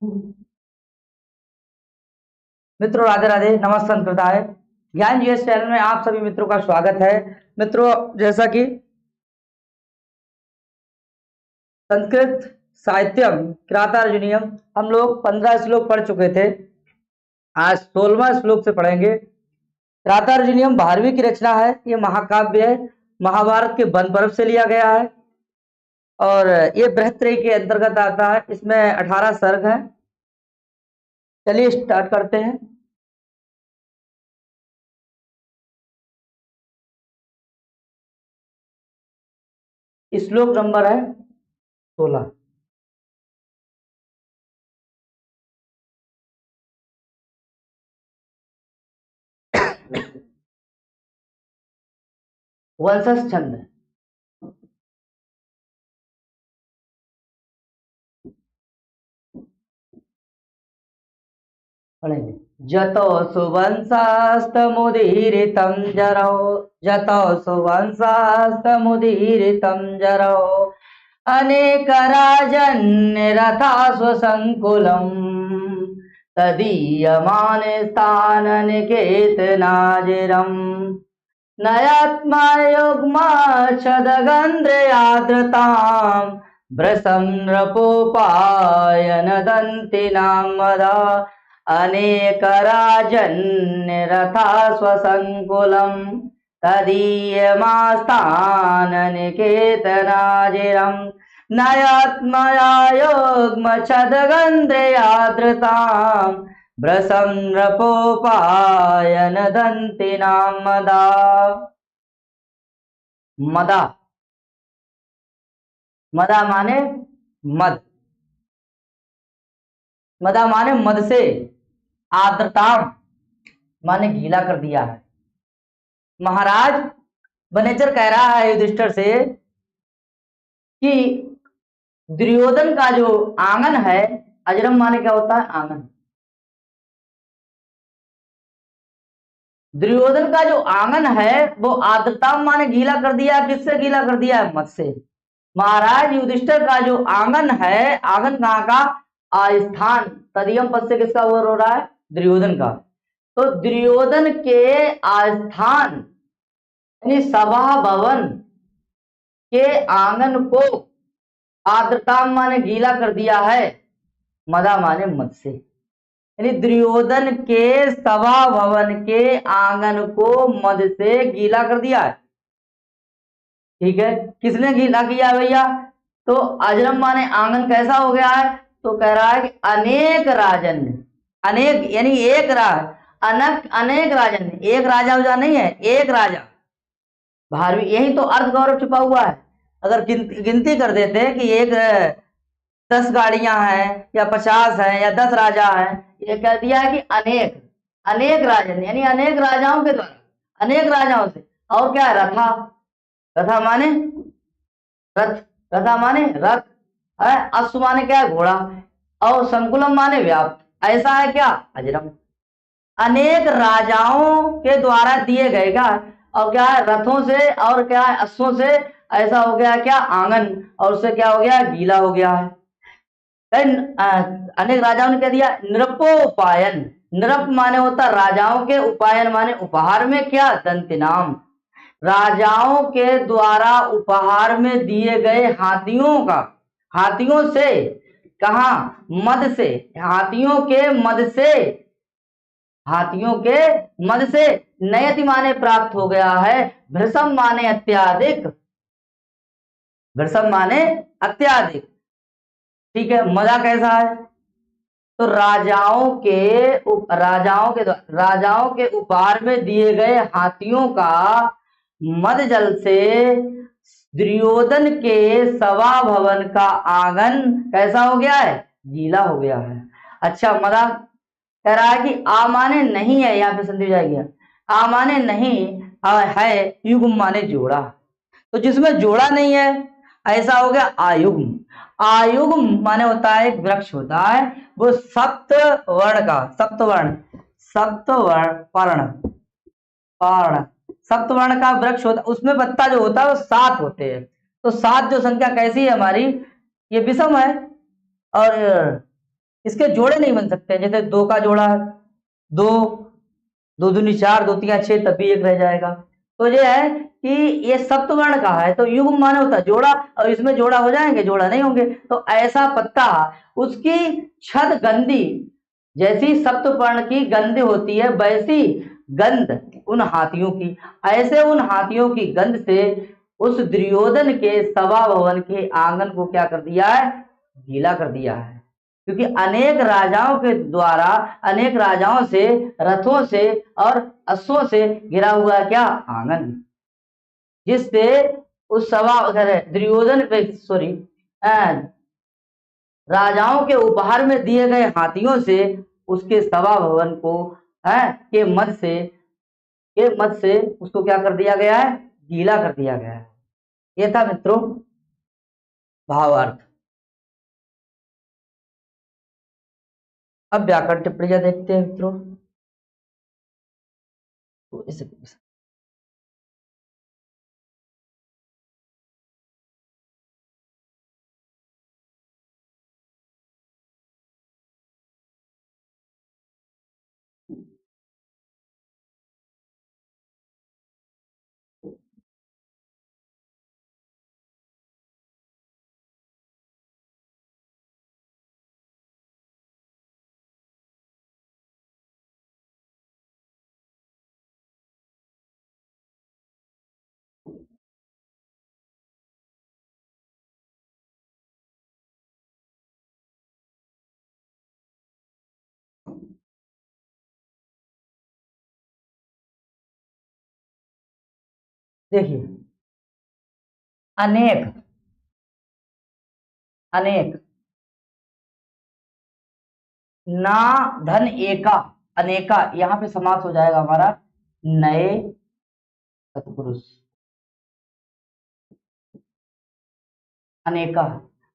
मित्रों राधे राधे, नमस्कार करता है। ज्ञान जीएस चैनल में आप सभी मित्रों का स्वागत है। मित्रों, जैसा कि संस्कृत साहित्यम किरातार्जुनीयम हम लोग 15 श्लोक पढ़ चुके थे। आज 16वां श्लोक से पढ़ेंगे। किरातार्जुनीयम 12वीं की रचना है। ये महाकाव्य है, महाभारत के वन पर्व से लिया गया है और ये बृहत्त्रयी के अंतर्गत आता है। इसमें 18 सर्ग हैं। चलिए स्टार्ट करते हैं। श्लोक नंबर है 16। वंशज छंद है। पढ़ेंगे। जतो सुवंशास्तमुदीरितं जरौ, जतो सुवंशास्तमुदीरितं जरौ, अनेक राजन्यरथा स्वसंकुलम्, तदीयमाने स्थाननिकेतनाजिरम्, नयात्मा युग्मा छदगन्ध्रयाद्रताम्, भ्रशं नृपोपायनदन्तिनां मदा, अनेक राजन्यरथा स्वसंकुलम्, तदीयमास्थाननिकेतनाजिरम्, नयात्मया योग्मच्छदगन्ध्रयादृताम्, भ्रशं नृपोपायनदन्तिनां मदा। मदा, मदा माने मद, मदा माने मद से, आर्द्रताम माने गीला कर दिया है। महाराज वनेचर कह रहा है युधिष्ठिर से कि दुर्योधन का जो आंगन है, अजरम माने क्या होता है? आंगन। दुर्योधन का जो आंगन है वो आर्द्रताम माने गीला कर दिया। किससे गीला कर दिया है? मद से। महाराज युधिष्ठिर का जो आंगन है, आंगन कहाँ का? आस्थान। तदीयम पद से किसका वो हो रहा है? दुर्योधन का। तो दुर्योधन के आस्थान यानी सभा भवन के आंगन को आर्द्रताम माने गीला कर दिया है, मदा माने मद से। यानी दुर्योधन के सभा भवन के आंगन को मद से गीला कर दिया है। ठीक है, किसने गीला किया भैया? तो अजरम माने आंगन कैसा हो गया है? तो कह रहा है कि अनेक राजन, अनेक यानी एक राज, अनेक राजन, एक राजा उजा नहीं है, एक राजा। 12वीं, यही तो अर्थ गौरव छुपा हुआ है। अगर गिनती कर देते कि एक 10 गाड़ियां हैं या 50 हैं या 10 राजा हैं, ये कह दिया है कि अनेक, अनेक राजन यानी अनेक राजाओं के द्वारा, अनेक राजाओं से। और क्या है? रथा, रथा माने रथ, रथा माने रथ है। अश्व माने क्या है? घोड़ा। और संकुलम माने व्याप्त। ऐसा है क्या? अजरम। अनेक राजाओं के द्वारा दिए गए क्या? और क्या है? रथों से। और क्या है? अश्वों से। ऐसा हो गया क्या? आंगन। और उससे क्या हो गया? गीला हो गया है। अनेक राजाओं ने कह दिया नृपोपायन। नृप माने होता राजाओं के, उपायन माने उपहार में। क्या? दंतिनाम, राजाओं के द्वारा उपहार में दिए गए हाथियों का, हाथियों से। कहा? मद से, हाथियों के मद से, हाथियों के मद से। नयति माने प्राप्त हो गया है। भृशम माने अत्याधिक, भृशम माने अत्याधिक। ठीक है, मदा कैसा है? तो राजाओं के उपहार में दिए गए हाथियों का मद जल से दुर्योधन के सभा भवन का आंगन कैसा हो गया है? गीला हो गया है। अच्छा, मदा कह रहा है कि आ माने नहीं है, यहाँ पे संधि जाएगी। आ माने नहीं है, युग्म माने जोड़ा। तो जिसमें जोड़ा नहीं है ऐसा हो गया आयुग्म। आयुग्म माने होता है एक वृक्ष होता है, वो सप्त वर्ण का, सप्तवर्ण, सप्तवर्ण पर्ण, पर्ण, सप्तवर्ण का वृक्ष होता, उसमें पत्ता जो होता है वो 7 होते हैं। तो 7 जो संख्या कैसी है हमारी? ये विषम है। और इसके जोड़े नहीं बन सकते। जैसे 2 का जोड़ा 2, 2 दूनी 4, 2 3 6, तब भी 1 रह जाएगा। तो ये है कि ये सप्तवर्ण का है, तो युग्म माने होता है जोड़ा, और इसमें जोड़ा हो जाएंगे, जोड़ा नहीं होंगे। तो ऐसा पत्ता, उसकी छद गंधी, जैसी सप्तवर्ण की गंध होती है, वैसी गंध उन हाथियों की। ऐसे उन हाथियों की गंध से उस दुर्योधन के सभा भवन के आंगन को क्या कर दिया है, गीला कर दिया है। क्योंकि अनेक राजाओं के द्वारा, अनेक राजाओं से, रथों से और अश्वों से घिरा हुआ क्या, आंगन, जिससे उस सभा दुर्योधन पे, सॉरी, राजाओं के उपहार में दिए गए हाथियों से उसके सभा भवन को के मद से उसको क्या कर दिया गया है, गीला कर दिया गया है। ये था मित्रों भावार्थ। अब व्याकरण टिप्पणियां देखते हैं मित्रों। तो इसे देखिए, अनेक, अनेक, ना, धन, एका, अनेका, यहाँ पे समास हो जाएगा हमारा नए सत्पुरुष, अनेका।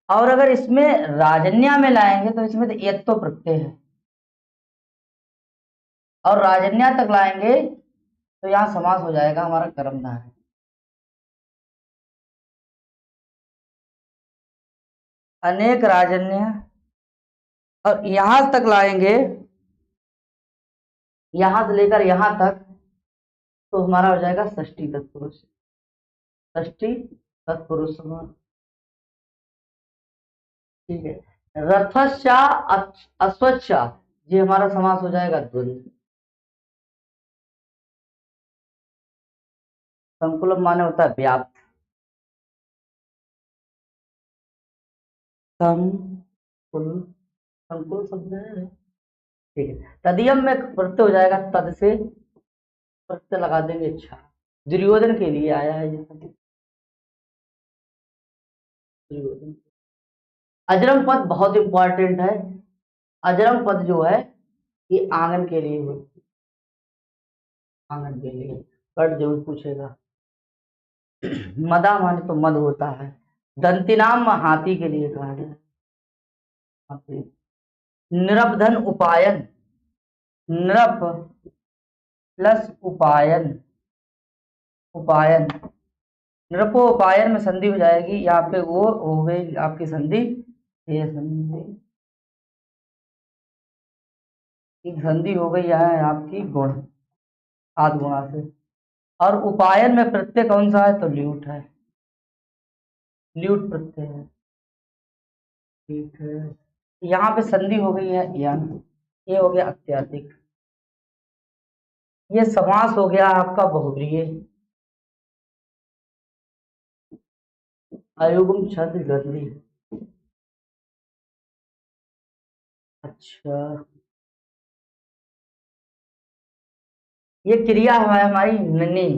और अगर इसमें राजन्या में लाएंगे तो इसमें तो यत्तो प्रत्यय है, और राजन्या तक लाएंगे तो यहाँ समास हो जाएगा हमारा कर्मधारय। अनेक राजन्य, और यहां तक लाएंगे, यहां से लेकर यहां तक, तो हमारा हो जाएगा षष्ठी तत्पुरुष, षष्ठी तत्पुरुष समास। ठीक है। रथस्या अश्वस्या, ये हमारा समास हो जाएगा द्वंद्व। संकुल माने होता है व्याप्त, संकुल, संकुल शब्द है। ठीक है। तदियम में प्रत्यय हो जाएगा, तद से प्रत्यय लगा देंगे। अच्छा, दुर्योधन के लिए आया है ये सब। दुर्योधन, अजरम पद बहुत इंपॉर्टेंट है। अजरम पद जो है ये आंगन के लिए है, आंगन के लिए कट जरूर पूछेगा। मदा माने तो मद होता है। दंतिनाम हाथी के लिए कहा है, हाथी। निरपधन उपायन, नृप प्लस उपायन, उपायन, नृपोपायन में संधि हो जाएगी। यहाँ पे वो हो गई आपकी संधि, ये संधि, एक संधि हो गई यहाँ आपकी गुण, आद गुणा से। और उपायन में प्रत्यय कौन सा है, तो ल्यूट है, ल्यूट प्रत्यय है। ठीक है। यहाँ पे संधि हो गई है यन, ये हो गया अत्याधिक। ये समास हो गया आपका बहुब्रीय, अयुग्म छद गंधी। अच्छा, ये क्रिया है हमारी ननी।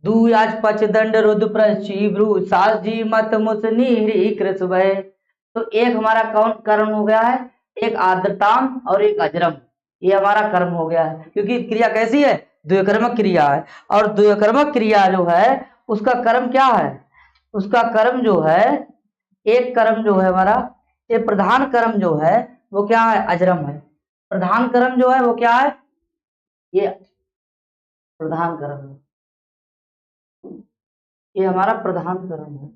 दूयाज पच दंड रुद्र प्रचीभ्रू सास जी मत मुसनी कृत भय। तो एक हमारा कौन कर्म हो गया है, एक आर्द्रताम और एक अजरम, ये हमारा कर्म हो गया है। क्योंकि क्रिया कैसी है, द्वयकर्मक क्रिया है। और द्वयकर्मक क्रिया जो है उसका कर्म क्या है, उसका कर्म जो है, एक कर्म जो है हमारा, ये प्रधान कर्म जो है वो क्या है, अजरम है। प्रधान कर्म जो है वो क्या है, ये प्रधान कर्म है, ये हमारा प्रधान कर्म है।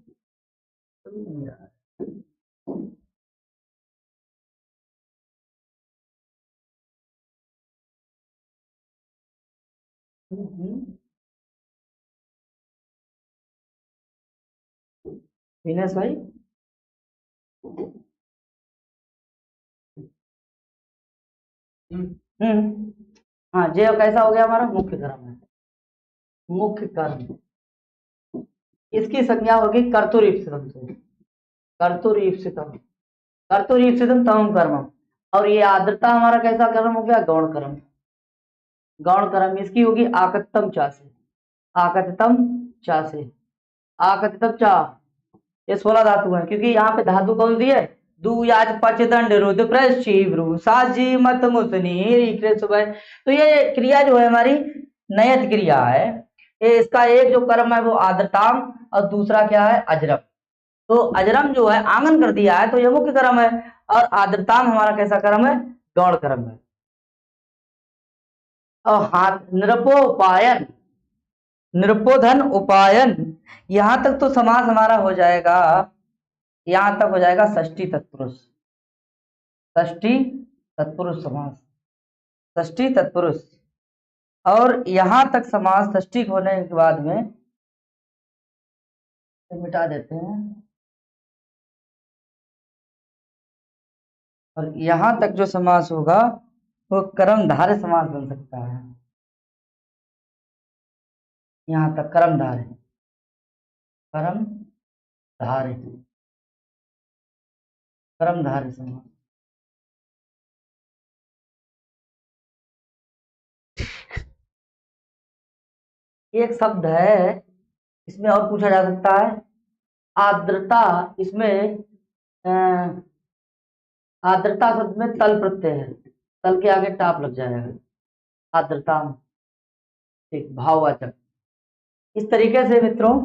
दिनेश भाई, हम्म, हाँ जे कैसा हो गया हमारा मुख्य कर्म है। मुख्य कर्म, इसकी संज्ञा होगी कर्तुरीप्सितम से। कर्तुरीप्सितम, कर्तुरीप्सितम तम कर्म। और ये आर्द्रता हमारा कैसा कर्म हो गया, गौण कर्म। गौण कर्म इसकी होगी आकतम चा से। आकतम चा से, आकतम चा। ये 16 धातु है, क्योंकि यहाँ पे धातु कौन सी है, दुयाज पच दंड रुद्र प्रशिवृ साजी मत मुतनी सुबह। तो ये क्रिया जो है हमारी नयत क्रिया है। ये इसका एक जो कर्म है वो आर्द्रताम, और दूसरा क्या है अजरम। तो अजरम जो है आंगन कर दिया है तो ये मुख्य कर्म है, और आर्द्रताम हमारा कैसा कर्म है, गौण कर्म है। और हाथ नृपोपायन, नृपोधन उपायन, यहां तक तो समास हमारा हो जाएगा, यहां तक हो जाएगा षष्ठी तत्पुरुष। षष्ठी तत्पुरुष समास, षष्ठी तत्पुरुष। और यहां तक समास षष्ठी होने के बाद में तो मिटा देते हैं, और यहां तक जो समास होगा वो कर्मधारय समास बन सकता है। यहां तक कर्मधारय, कर्मधारय, कर्मधारय समास। एक शब्द है इसमें और पूछा जा सकता है, आर्द्रता। इसमें आर्द्रता शब्द में तल प्रत्यय है, तल के आगे टाप लग जाएगा, आर्द्रता। ठीक, भाववाचक। इस तरीके से मित्रों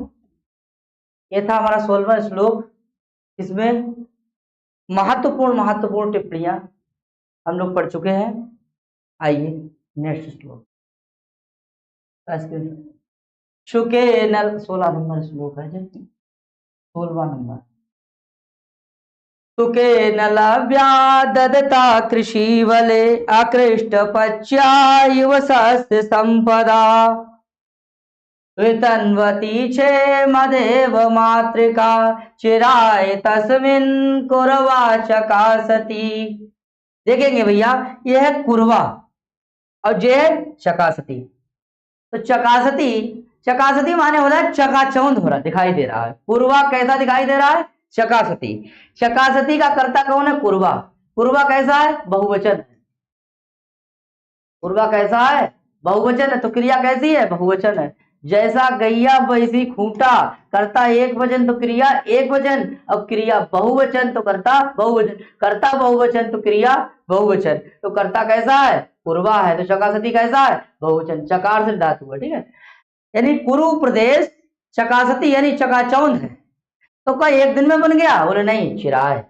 ये था हमारा 16वां श्लोक। इसमें महत्वपूर्ण महत्वपूर्ण टिप्पणियां हम लोग पढ़ चुके हैं। आइए नेक्स्ट श्लोक, शुके नल 16 नंबर श्लोक है जी, 16वां नंबर। सुके नलव्यादता कृषि वले आकृष्ट पच्या युव सस्य संपदा वितन्वती चे मदेव मातृका चिराय तस्मिन् कुरवा चकासती। देखेंगे भैया ये है कुरवा और जे है चकासती। तो चकासती, चकासती माने हो रहा है चकाचौंध हो रहा है, दिखाई दे रहा है। कुरवा कैसा दिखाई दे रहा है, चकासती। चकासती का कर्ता कौन है, कुरवा। कुरवा कैसा है, बहुवचन है। कुरवा कैसा है, बहुवचन है। तो क्रिया कैसी है, बहुवचन है। जैसा गैया वैसी खूंटा, कर्ता एक वचन तो क्रिया एक वचन, अब क्रिया बहुवचन तो कर्ता बहुवचन, कर्ता बहुवचन तो क्रिया बहुवचन। तो कर्ता कैसा है, कुरवा है। तो चकासती कैसा है, बहुवचन, चकार से धातु है, ठीक है। यानी कुरु प्रदेश चकासती यानी चकाचौंध है। तो क्या एक दिन में बन गया, बोले नहीं, चिराय।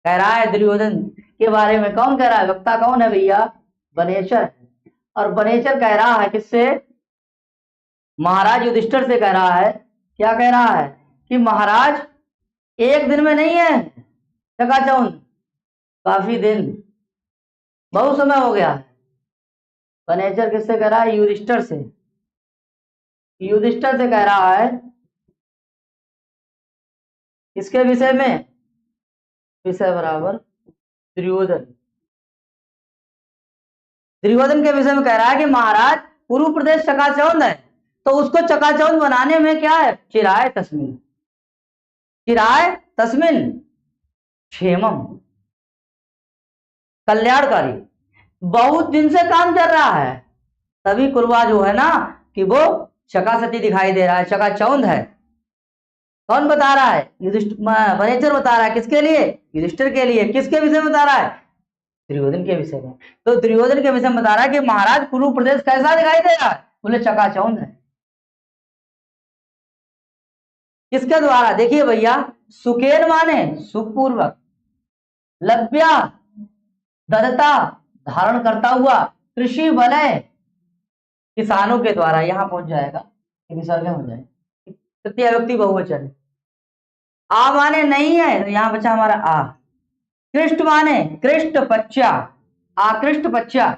कह रहा है दुर्योधन के बारे में, कौन कह रहा है, वक्ता कौन है भैया, बनेचर। और बनेचर कह रहा है किससे, महाराज युधिष्ठिर से कह रहा है। क्या कह रहा है कि महाराज एक दिन में नहीं है चकाचौंध, काफी दिन, बहुत समय हो गया है। बनेचर किससे कह रहा है, युधिष्ठिर से। युधिष्ठिर से कह रहा है इसके विषय में, विषय बराबर दुर्योधन। दुर्योधन के विषय में कह रहा है कि महाराज पूर्व प्रदेश चकाचौंध है, तो उसको चकाचौंध बनाने में क्या है, चिराय तस्मिन, चिराय तस्मिन क्षेमम, कल्याणकारी। बहुत दिन से काम चल रहा है, तभी कुरवा जो है ना कि वो चकासती दिखाई दे रहा है, चकाचौंध है। कौन बता रहा है, बनेचर बता रहा है, किसके लिए, युधिष्ठिर के लिए। किसके विषय में बता रहा है, दुर्योधन के विषय में। तो दुर्योधन के विषय में बता रहा है कि महाराज कुरु प्रदेश कैसा दिखाई दे रहा है, बोले चकाचौंध है। किसके द्वारा, देखिए भैया, सुकेन माने सुखपूर्वक, लभ्या ददता धारण करता हुआ, कृषि वलय किसानों के द्वारा, यहां पहुंच जाएगा, विसर्ग हो जाए, तृतीय व्यक्ति बहुवचन। आ माने नहीं है, तो यहां बचा हमारा आ। कृष्ट माने कृष्ट पच्चा, आकृष्ट पच्चा,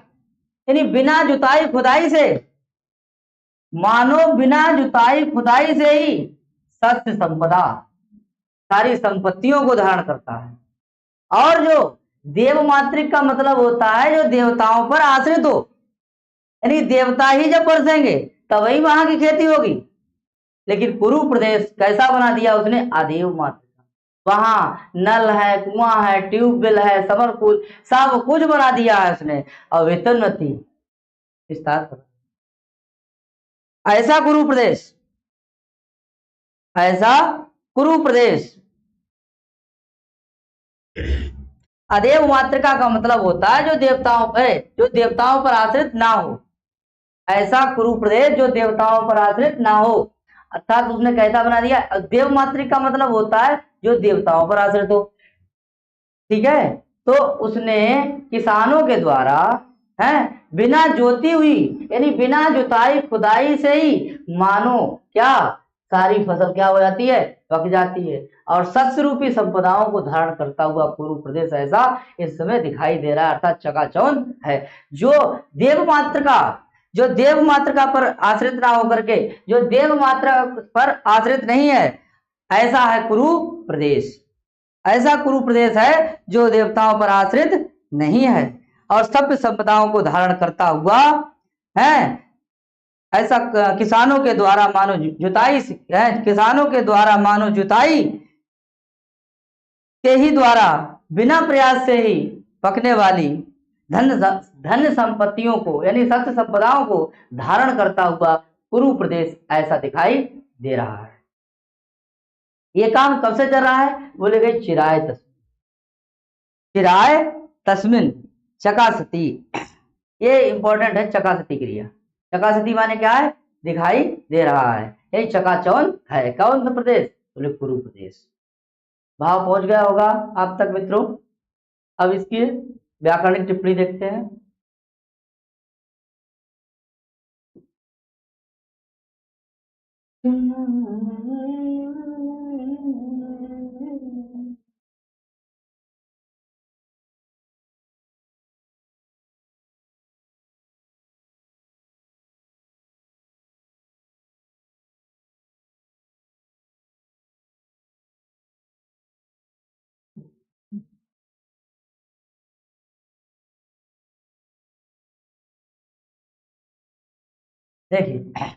यानी बिना जुताई खुदाई से, मानो बिना जुताई खुदाई से ही सत्य संपदा सारी संपत्तियों को धारण करता है। और जो देव मातृक का मतलब होता है जो देवताओं पर आश्रित हो, यानी देवता ही जब बरसेंगे तभी वहां की खेती होगी। लेकिन कुरु प्रदेश कैसा बना दिया उसने, अदेव मातृक। वहां नल है, कुआं है, ट्यूबवेल है, समरकूल सब कुछ बना दिया है उसने, और वेतनवती विस्तार कर। ऐसा कुरु प्रदेश, ऐसा कुरु प्रदेश। अदेव मातृका का मतलब होता है जो देवताओं पर आश्रित ना हो। ऐसा कुरु प्रदेश जो देवताओं पर आश्रित ना हो, अर्थात उसने कैसा बना दिया। देव मातृका का मतलब होता है जो देवताओं पर आश्रित हो, ठीक है। तो उसने किसानों के द्वारा है बिना जोती हुई, यानी बिना जुताई खुदाई से ही मानो क्या सारी फसल क्या हो जाती है, पक जाती है, और शस्य रूपी संपदाओं को धारण करता हुआ पूर्व प्रदेश ऐसा इस समय दिखाई दे रहा है, अर्थात चकाचौंध है। जो देव मातृका, जो देव मातृका पर आश्रित ना होकर के, जो देव मातृका पर आश्रित नहीं है, ऐसा है कुरु प्रदेश। ऐसा कुरु प्रदेश है जो देवताओं पर आश्रित नहीं है और सभ्य संपदाओं को धारण करता हुआ है। ऐसा किसानों के द्वारा मानो जुताई है, किसानों के द्वारा मानो जुताई के ही द्वारा बिना प्रयास से ही पकने वाली धन संपत्तियों को, यानी सत्य संपदाओं को धारण करता हुआ कुरु प्रदेश ऐसा दिखाई दे रहा है। ये काम कब से चल रहा है, बोले गए चिराय तस्मिन, चिराय तस्मिन चकासती। ये इंपॉर्टेंट है, चकासती क्रिया। चकासती माने क्या है, दिखाई दे रहा है, यही चकाचौंध है। कौन सा प्रदेश, बोले कुरु प्रदेश। भाव पहुंच गया होगा आप तक मित्रों। अब इसकी व्याकरणिक टिप्पणी देखते हैं। देखिए,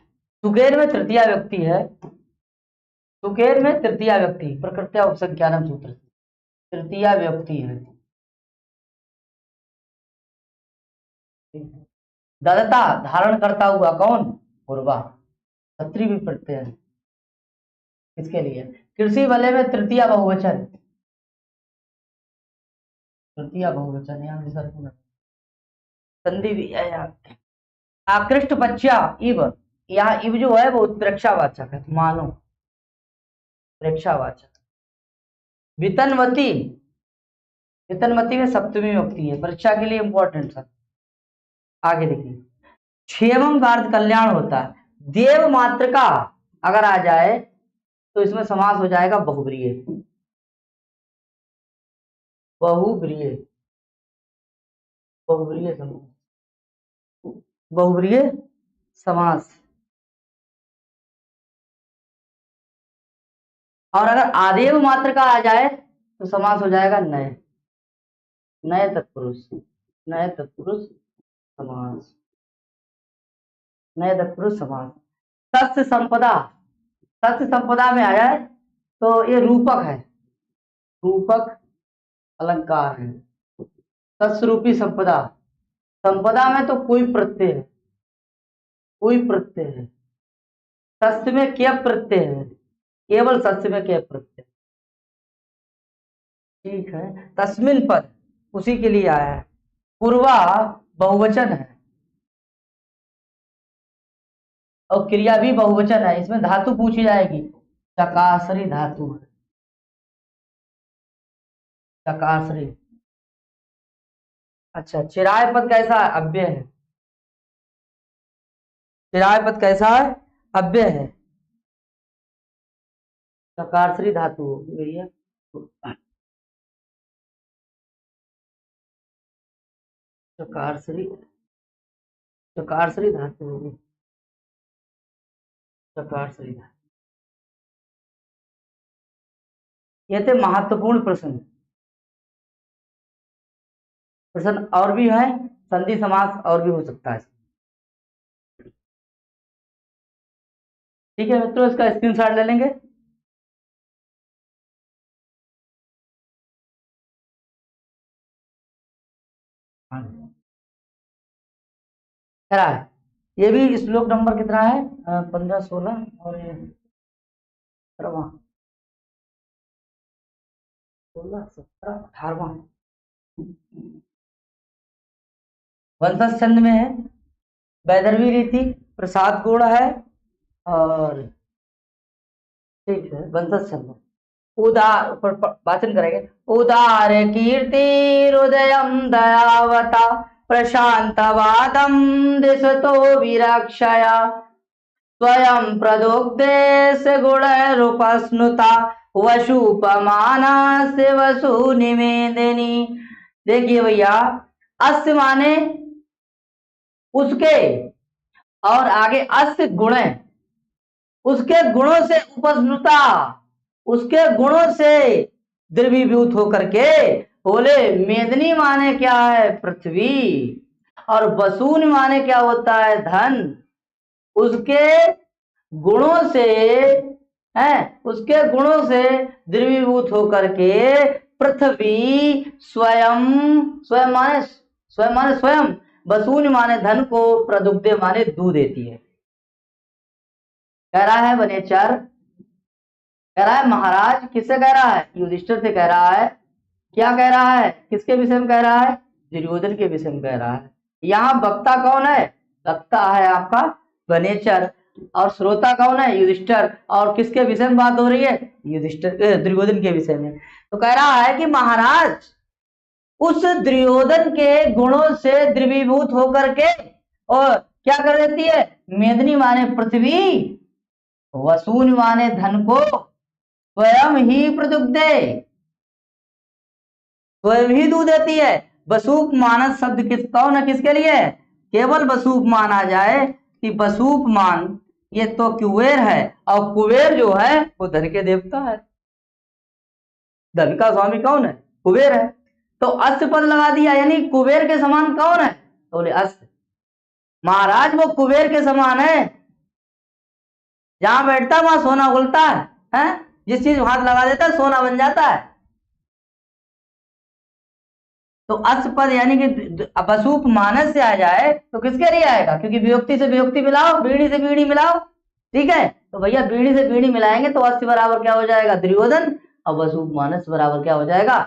सुकेर में तृतीया व्यक्ति है, सुकेर में तृतीया व्यक्ति प्रकृत्या उपसंख्यानम सूत्र से तृतीया व्यक्ति है। ददता धारण करता हुआ कौन, पूर्वा, छत्री भी पढ़ते हैं इसके लिए। कृषि वाले में तृतीया बहुवचन, तृतीया बहुवचन यहाँ सर संधि भी है यहाँ। आकृष्ट बच्चा इव, यहाँ इव जो है वो उत्प्रेक्षावाचक है, मानो प्रेक्षावाचक। वितनवती, वितनवती में सप्तमी व्यक्ति है, परीक्षा के लिए इंपॉर्टेंट सर। आगे देखिए, क्षेमम का अर्थ कल्याण होता है। देव मातृका अगर आ जाए तो इसमें समास हो जाएगा बहुब्रीय, बहुब्रीय, बहुब्रीय समास, बहुब्रीय समास। और अगर आदेव मातृका आ जाए तो समास हो जाएगा नए, नए तत्पुरुष, नए तत्पुरुष समास, नए तत्पुरुष समास। सस्य संपदा, सस्य संपदा में आ जाए तो ये रूपक है, रूपक अलंकार है। सस्य रूपी संपदा, संपदा में तो कोई प्रत्यय है, कोई प्रत्यय है। सस्य में क्या प्रत्यय है, केवल सस्य में क्या प्रत्यय, ठीक है। तस्मिन पद उसी के लिए आया है। पूर्वा बहुवचन है और क्रिया भी बहुवचन है, इसमें धातु पूछी जाएगी, चकासरी धातु है, चकासरी। अच्छा, चिराय पद कैसा है, अव्यय है, चिराय पद कैसा है, अव्यय है, चकारश्री धातु होगी भैया। चकारश्री चकार श्री धातु होगी, चकार श्री धातु। ये थे महत्वपूर्ण प्रश्न। प्रश्न और भी है, संधि समास और भी हो सकता है। ठीक है मित्रों, इसका स्क्रीनशॉट ले लेंगे। हाँ कह रहा है, ये भी श्लोक नंबर कितना है, 15, 16 और 17, 16, 17, 18वां वंशज छंद में है, वैदर्भी रीति, प्रसाद गुण है और ठीक है वंशज छंद। उदार वाचन करेंगे। उदार कीर्ति हृदयं दयावता प्रशांतवादं दिशतो विरक्षया स्वयं प्रदोग्धेस्य गुणैरुपस्नुता वशुपमानस्य वसु निवेदिनी। देखिए भैया, अस्य माने उसके और आगे अस्य गुण, उसके गुणों से उपस्नुता, उसके गुणों से द्रवीभूत होकर के। बोले मेदिनी माने क्या है, पृथ्वी, और वसून माने क्या होता है, धन। उसके गुणों से है, उसके गुणों से द्रवीभूत होकर के पृथ्वी स्वयं, स्वयं माने स्वयं, वसून माने धन को, प्रदुग्धे माने दूध देती है। कह रहा है वनेचर, कह रहा है महाराज, किससे कह रहा है, युधिष्ठिर से कह रहा है। क्या कह रहा है, किसके विषय में कह रहा है, दुर्योधन के विषय में कह रहा है। यहाँ वक्ता कौन है, वक्ता है आपका वनेचर, और श्रोता कौन है, युधिष्ठिर। और किसके विषय में बात हो रही है, युधिष्ठिर, दुर्योधन के विषय में। तो कह रहा है कि महाराज, उस दुर्योधन के गुणों से द्रवीभूत होकर के और क्या कर देती है, मेदिनी माने पृथ्वी, वसून माने धन को, स्वयं ही प्रदुग्धे, स्वयं ही दूध देती है। वसूप मानस शब्द कौन है, किसके लिए, केवल वसूप माना जाए कि वसूप मान ये तो कुबेर है, और कुबेर जो है वो धन के देवता है। धन का स्वामी कौन है, कुबेर है। तो अस्य पद लगा दिया, यानी कुबेर के समान कौन है, तो बोले अस्य। महाराज वो कुबेर के समान है, जहां बैठता वहां सोना उगलता है? जिस चीज हाथ लगा देता है सोना बन जाता है। तो अस्य पद यानी कि वसूप मानस से आ जाए तो किसके लिए आएगा, क्योंकि विभक्ति से विभक्ति मिलाओ, बीड़ी से बीड़ी मिलाओ, ठीक है। तो भैया बीड़ी से बीड़ी मिलाएंगे तो अस्य बराबर क्या हो जाएगा, दुर्योधन, और वसूप मानस बराबर क्या हो जाएगा,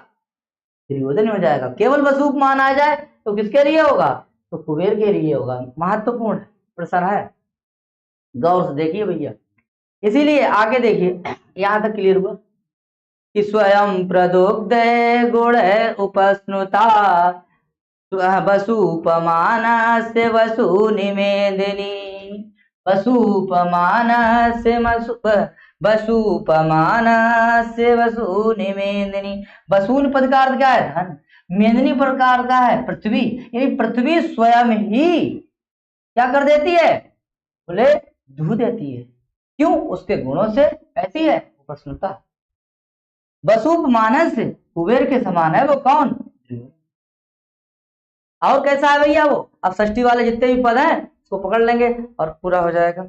दुर्योधन हो जाएगा। केवल वसूप मान आ जाए तो किसके लिए होगा, तो कुबेर के लिए होगा। महत्वपूर्ण प्रश्न है, गौर से देखिए भैया। इसीलिए आगे देखिए, यहां तक क्लियर हुआ कि स्वयं प्रदुग्ध गुण उपस्नुता वसूपमान से वसु निवेदिनी, वसूपमान से वसूपमान से वसु निवेदिनी। वसून पद का अर्थ क्या है, धन। मेदिनी प्रकार का है पृथ्वी, यानी पृथ्वी स्वयं ही क्या कर देती है, बोले दूध देती है। क्यों, उसके गुणों से ऐसी है उपस्नुता। वसूप मानस कुबेर के समान है, वो कौन, और कैसा है भैया वो। अब षष्ठी वाले जितने भी पद हैं उसको पकड़ लेंगे और पूरा हो जाएगा।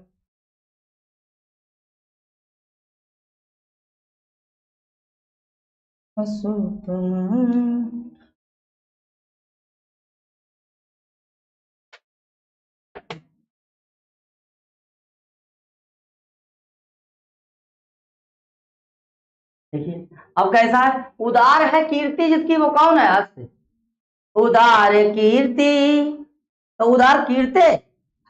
देखिए अब कैसा है, उदार है कीर्ति जिसकी, वो कौन है, अस्य। उदार कीर्ति, तो उदार कीर्ति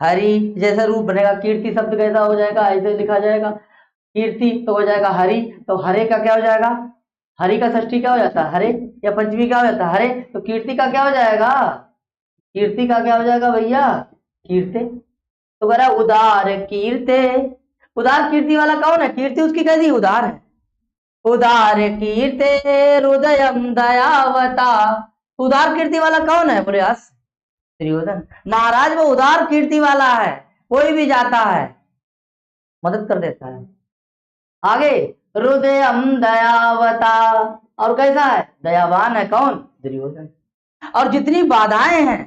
हरि, जैसा रूप बनेगा कीर्ति शब्द कैसा हो जाएगा, ऐसे लिखा जाएगा, कीर्ति तो हो जाएगा हरि। तो हरे का क्या हो जाएगा, हरि का षष्ठी क्या हो जाता है, हरे, या पंचमी क्या हो जाता है, हरे। तो कीर्ति का क्या हो जाएगा, कीर्ति का क्या हो जाएगा भैया, कीर्ति। तो कह रहा उदार कीर्ति, उदार कीर्ति वाला कौन है, कीर्ति उसकी कैसी उदार है। उदार कीर्ति हृदयं दयावता, उदार कीर्ति वाला कौन है, बोले अस्य। दुर्योधन। महाराज वो उदार कीर्ति वाला है, कोई भी जाता है मदद कर देता है। आगे, हृदयम दयावता, और कैसा है, दयावान है कौन, दुर्योधन। और जितनी बाधाएं हैं,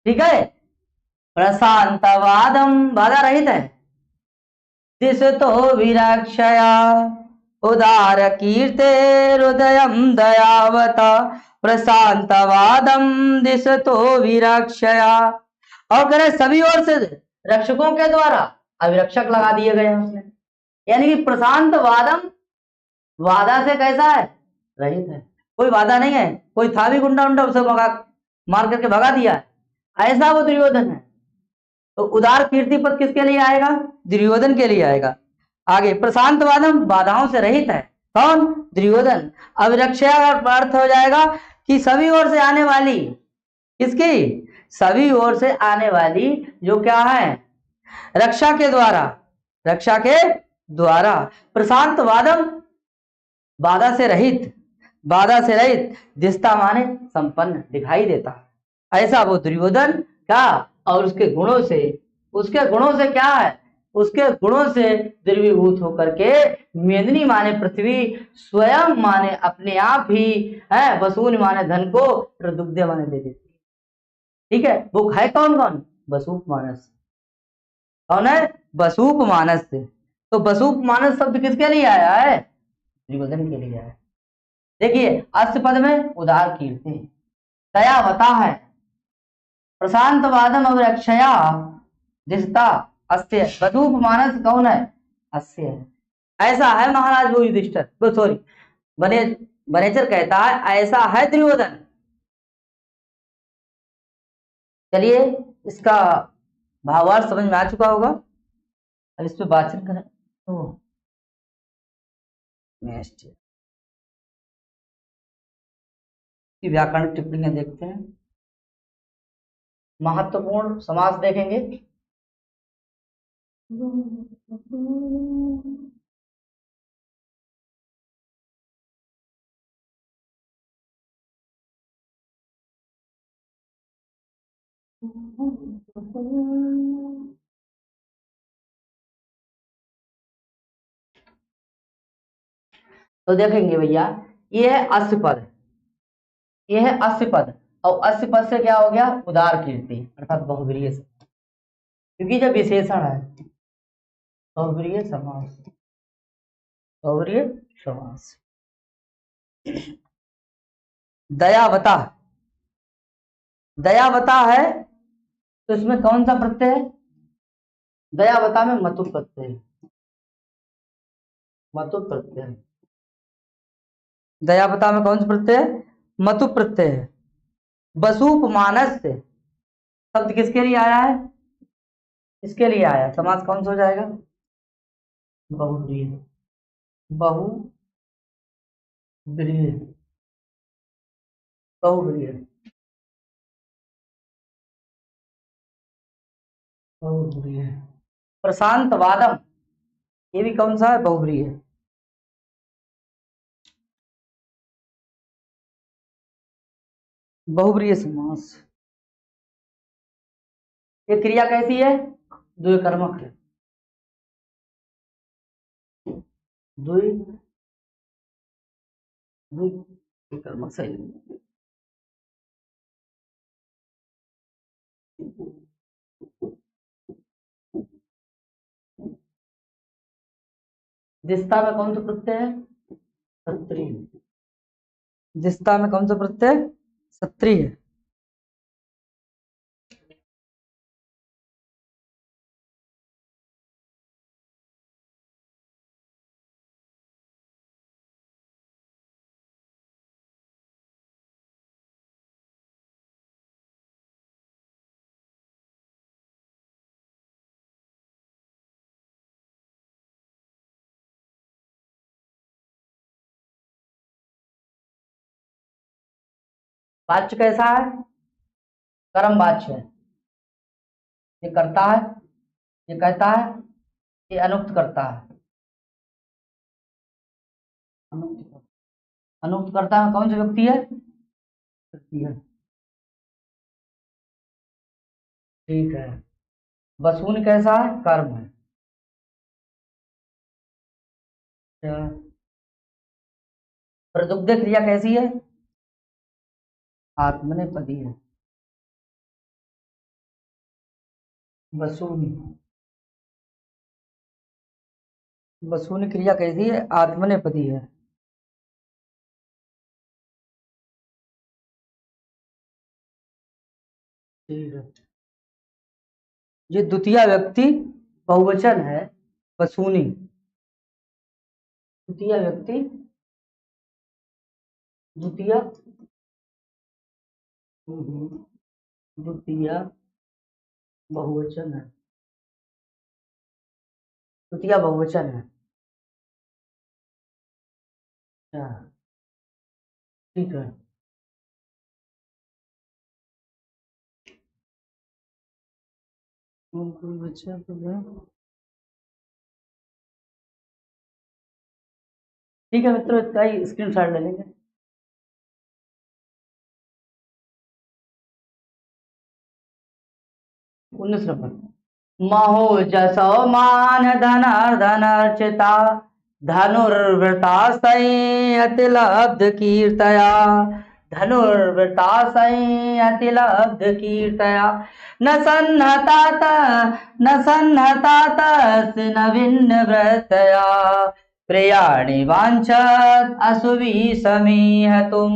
ठीक है, प्रशांतवादम, बाधा रहित है, दिशतो विरक्षया, उदार कीर्ते हृदयम दयावता, प्रशांतवादम दिशतो विरक्षया। और कह रहे सभी ओर से रक्षकों के द्वारा अभिरक्षक लगा दिए गए हैं उसने, यानी कि प्रशांत वादम, वादा से कैसा है, रहित है, कोई वादा नहीं है, कोई था भी गुंडा उंडा उसे भगा मार करके भगा दिया, ऐसा वो दुर्योधन है। तो उदार कीर्ति पद किसके लिए आएगा, दुर्योधन के लिए आएगा। आगे, प्रशांत वादम, बाधाओं से रहित है कौन, दुर्योधन। अभिरक्षा का अर्थ हो जाएगा कि सभी ओर से आने वाली, किसकी, सभी ओर से आने वाली जो क्या है, रक्षा के द्वारा, रक्षा के द्वारा। प्रशांत वादम, बाधा से रहित, बाधा से रहित, दिशता माने संपन्न, दिखाई देता, ऐसा वो दुर्योधन क्या, और उसके गुणों से, उसके गुणों से क्या है, उसके गुणों से द्रवीभूत होकर के मेदिनी माने पृथ्वी, स्वयं माने अपने आप ही है, वसून माने धन को, दुग्ध माने दे देती, ठीक है। वो है कौन कौन, वसूप मानस, कौन है, वसूप मानस। तो वसूप मानस शब्द किसके लिए आया है, दुर्योधन के लिए आया। देखिए, अस्य पद में उदार कीर्ति, दयावता है, प्रशांत वादम अभिरक्षया, दिशता अस्य, वसूप मानस कौन है, अस्य है। ऐसा है महाराज वो युधिष्ठिर, तो सॉरी वनेचर कहता है ऐसा है दुर्योधन। चलिए, इसका भावार्थ समझ में आ चुका होगा, अब इस पे बातचीत करें तो नेक्स्ट की व्याकरण टिप्पणियां देखते हैं, महत्वपूर्ण समास देखेंगे। तो देखेंगे भैया, ये है अस्य पद, ये है अस्य पद, और अस्य पद से क्या हो गया, उदार कीर्ति अर्थात बहुब्रीहि, क्योंकि जब विशेषण है, बहुब्रीहि समास, बहुब्रीहि समास। दयावता, दयावता है, तो इसमें कौन सा प्रत्यय है, दयावता में मतु प्रत्यय, मतु प्रत्यय, दयावता में कौन सा प्रत्यय है, मतु प्रत्यय है। वसूप मानस शब्द किसके लिए आया है, इसके लिए आया, समास कौन सा हो जाएगा, बहुब्रीहि, बहुब्रीहि, बहुब्रीहि, बहुब्रीहि। प्रशांत वादम, ये भी कौन सा है, बहुब्रीहि है। बहुब्रीहि समास, ये क्रिया कैसी है, द्विकर्मक है, द्वि द्विकर्मक, सही। दिस्ता में कौन सा प्रत्यय है, सत्री, दिस्ता में कौन सा प्रत्यय, सत्री है। वाच्य कैसा है, कर्म वाच्य है, ये करता है, ये कहता है, ये अनुक्त करता है, अनुक्त करता है कौन सा व्यक्ति है, व्यक्ति है। ठीक है। वसून कैसा है? कर्म है। अच्छा। प्रदुग्ध क्रिया कैसी है? आत्मनेपदी है। वसून, वसून क्रिया कैसी है? आत्मनेपदी है। ठीक है। ये द्वितीय व्यक्ति बहुवचन है, वसूनी। द्वितीय व्यक्ति, द्वितीय, द्वितीय बहुवचन है, द्वितीय बहुवचन है। अच्छा। ठीक है। कोई बच्चा तो है। ठीक है मित्रों, इसका ही स्क्रीन शॉट ले लेंगे। 19 नंबर। महो जसो मान धनार्दनर्चिता धनुर्वृता संयतिलब्ध कीर्तया, धनुर्वृता संयतिलब्ध कीर्तया, न सन्नतात, न सन्नतात न विन्नवृतया, प्रियाणि वांछत असुवी समीह तुम।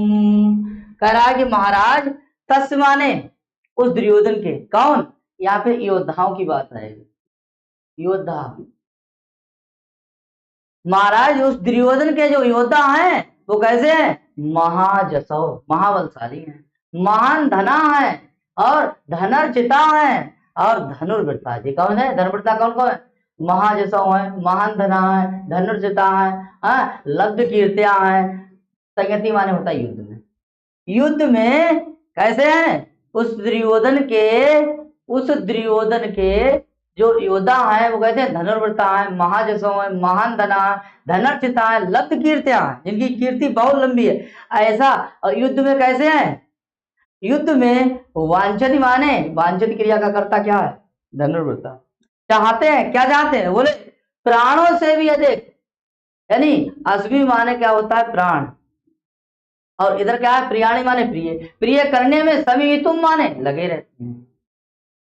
कह रहा है कि महाराज तस् माने उस दुर्योधन के, कौन, यहाँ पे योद्धाओं की बात रहेगी, योद्धा। महाराज उस दुर्योधन के जो योद्धा हैं वो कैसे हैं? महाजसो, महाबलशाली हैं, महान धना है, और धनर्चिता है, और धनुर्वृत्ता। जी कौन है? धनुर्वृत्ता कौन कौन है? महाजसो है, महान धना है, धनुर्चिता है, लब्ध कीर्तिया है। संयति माने होता है युद्ध में। युद्ध में कैसे हैं? उस दुर्योधन के जो योद्धा है वो कहते हैं धनुर्वृत्ता है, महाजसो है, महान धना है, धनर्चिता है, लब्ध कीर्तियां हैं, जिनकी कीर्ति बहुत लंबी है, ऐसा। और युद्ध में कैसे हैं? युद्ध में वांछित माने, वांछित क्रिया का कर्ता क्या है? धनुर्वृत्ता। चाहते हैं, क्या चाहते हैं? बोले प्राणों से भी अधिक, यानी अस्वी माने क्या होता है? प्राण। और इधर क्या है? प्रियाणी माने प्रिय, प्रिय करने में सभी तुम माने लगे रहते हैं,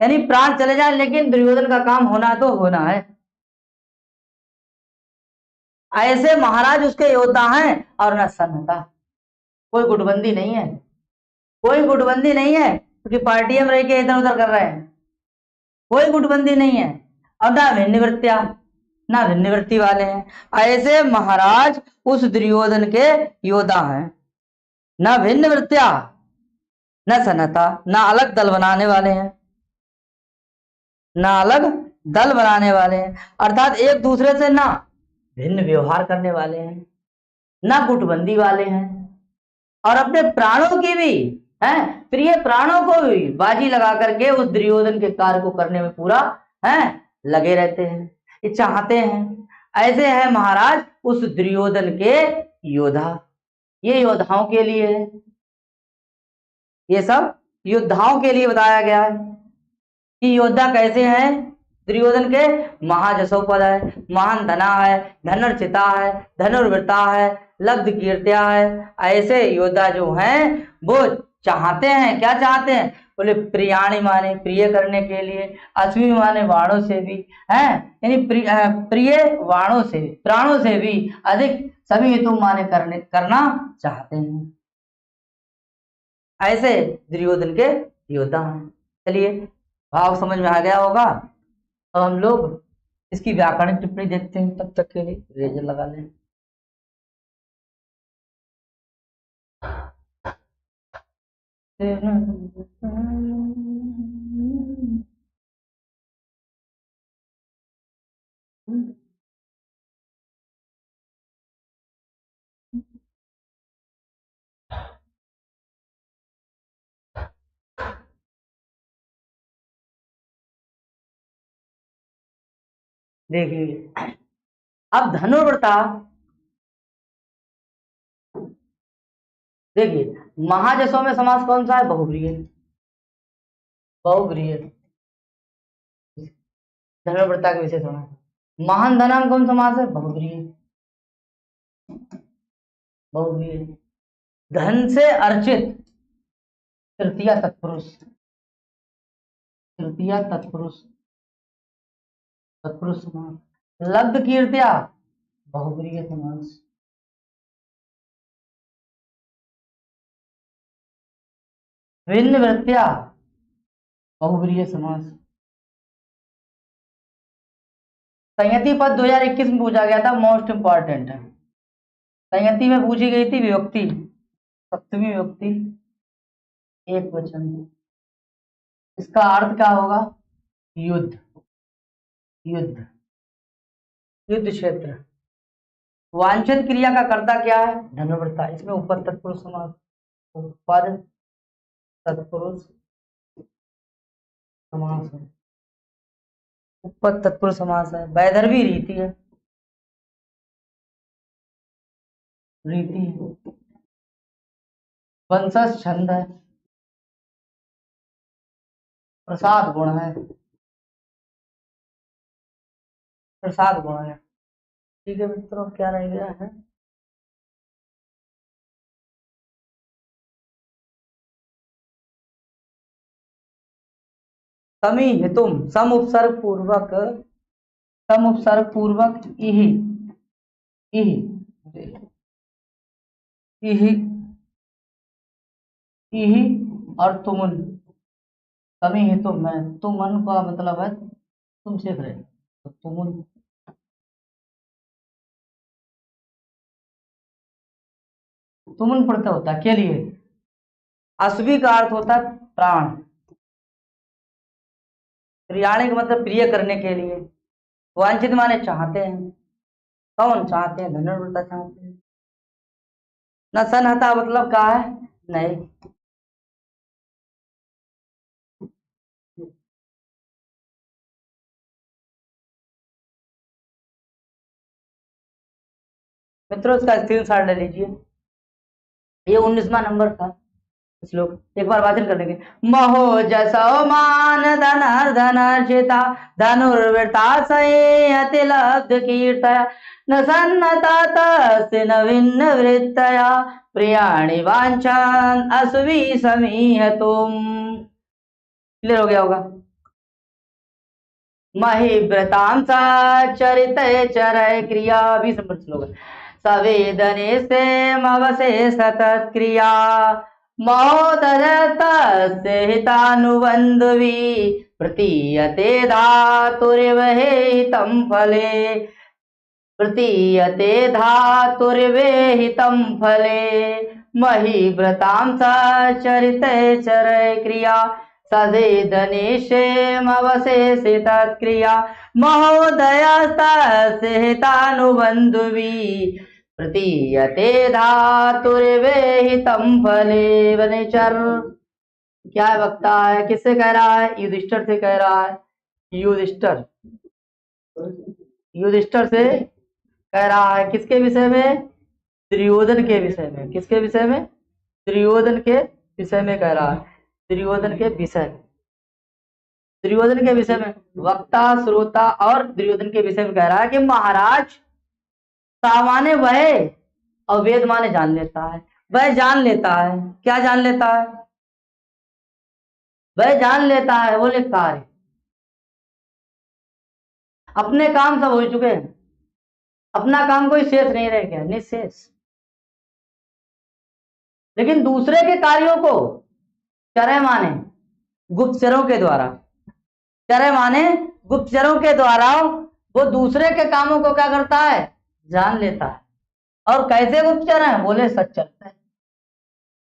यानी प्राण चले जाए लेकिन दुर्योधन का काम होना तो होना है। ऐसे महाराज उसके योद्धा हैं, और न सन्नता, कोई गुटबंदी नहीं है, कोई गुटबंदी नहीं है, क्योंकि पार्टियां में रह के इधर उधर कर रहे हैं, कोई गुटबंदी नहीं है। और ना भिन्नवृत्तिया, ना भिन्नवृत्ति वाले हैं। ऐसे महाराज उस दुर्योधन के योद्धा हैं, न भिन्नवृत्तिया, न सन्नता, ना अलग दल बनाने वाले हैं, ना अलग दल बनाने वाले हैं, अर्थात एक दूसरे से ना भिन्न व्यवहार करने वाले हैं, ना गुटबंदी वाले हैं, और अपने प्राणों की भी है, प्रिय प्राणों को भी बाजी लगा करके उस दुर्योधन के कार्य को करने में पूरा है लगे रहते हैं, ये चाहते हैं। ऐसे है महाराज उस दुर्योधन के योद्धा। ये योद्धाओं के लिए है, ये सब योद्धाओं के लिए बताया गया है कि योद्धा कैसे हैं। दुर्योधन के महाजसोपद है, महान धना है, धनुर्चिता है, धनुर्वृत्ता है, लब्ध कीर्तिया है। ऐसे योद्धा जो हैं वो चाहते हैं, क्या चाहते हैं? बोले प्रियाणी माने प्रिय करने के लिए, अश्वी माने बाणों से भी है, यानी प्रिय बाणों से, प्राणों से भी अधिक सभी हेतु माने करना चाहते हैं। ऐसे दुर्योधन के योद्धा हैं। चलिए भाव समझ में आ गया होगा। अब हम लोग इसकी व्याकरणिक टिप्पणी देखते हैं, तब तक के लिए रेजर लगा लें। देखिए अब धनुर्वृत्ता, देखिए महाजसों में समास कौन सा है? बहुब्रीहि, बहुब्रीहि। धनुर्वृत्ता के विशेष होना। महान धनांग कौन समास है? बहुब्रीहि। बहुब्रीहि। धन से अर्चित तृतीया तत्पुरुष। तृतीया तत्पुरुष। तत्पुरुष समास। लब्ध कीर्त्या बहुब्रीहि समास। भिन्न वृत्त्या बहुब्रीहि समास। संयति पद 2021 में पूछा गया था, मोस्ट इंपॉर्टेंट है। संयति में पूछी गई थी विभक्ति, सप्तमी विभक्ति एक वचन। इसका अर्थ क्या होगा? युद्ध। युद्ध, युद्ध क्षेत्र। वांछित क्रिया का कर्ता क्या है? धनुर्वृत्ता। इसमें ऊपर तत्पुरुष समास। ऊपर तत्पुरुष समास है। ऊपर तत्पुरुष समास है। वैदर्भी रीति है। रीति। वंशज छंद है। प्रसाद गुण है। प्रसाद गुण है। ठीक है मित्रों, क्या रह गया है? समी हेतुम सम उपसर्ग पूर्वक, सम उपसर्ग पूर्वक इहि, इहि, इहि, इहि और तुमुन। समी हेतुम में तुमन का मतलब है तुम सीख रहे, तो तुमुन। तुमुन प्रत्यय होता है के लिए। अस्वी का अर्थ होता है प्राण। प्रियाणे का मतलब प्रिय करने के लिए। वांछित माने चाहते हैं। कौन चाहते हैं? धनुर्वृत्ता चाहते हैं। न सनहता मतलब क्या है? नहीं। मित्रों इसका स्क्रीनशॉट ले लीजिए। ये 19वां नंबर था श्लोक। एक बार वाचन कर लेंगे। महो जसो मान धनर्जिता धनुर्वृता संयति लब्ध कीर्तया न सन्नता तस्य न भिन्न वृत्तया प्रियाणि वांछन् अस्वी समीहतुम्। क्लियर हो गया होगा? महिव्रतां सचरित चरय क्रिया 20 नंबर श्लोक। सवेदने से मवशेष तत्क्रिया महोदरतस्य हितानुबन्धुवि प्रतीयते धातुर्वहे हितं फले। प्रतीयते धातुर्वे हितं फले। महिव्रतां सचरित चरय क्रिया सवेदनेशेमवशेषे तत्क्रिया महोदयस्तस्य हितानुबन्धुवि प्रतीयते धातुर्वे हितं फले। वनेचर क्या वक्ता है? किससे कह रहा है? युधिष्ठिर से कह रहा है। युधिष्ठिर, युधिष्ठिर से कह रहा है। किसके विषय में? दुर्योधन के विषय में। किसके विषय में? दुर्योधन के विषय में कह रहा है। दुर्योधन के विषय, दुर्योधन के विषय में वक्ता, श्रोता और दुर्योधन के विषय में कह रहा है कि महाराज सामान्य वह और वेद माने जान लेता है। वह जान लेता है। क्या जान लेता है? वह जान लेता है। बोले कार्य, अपने काम सब हो चुके हैं, अपना काम कोई शेष नहीं रह गया, निशेष। लेकिन दूसरे के कार्यों को चरय माने गुप्तचरों के द्वारा, चरय माने गुप्तचरों के द्वारा वो दूसरे के कामों को क्या करता है? जान लेता है। और कैसे गुप्तचर हैं? बोले सच्चर है।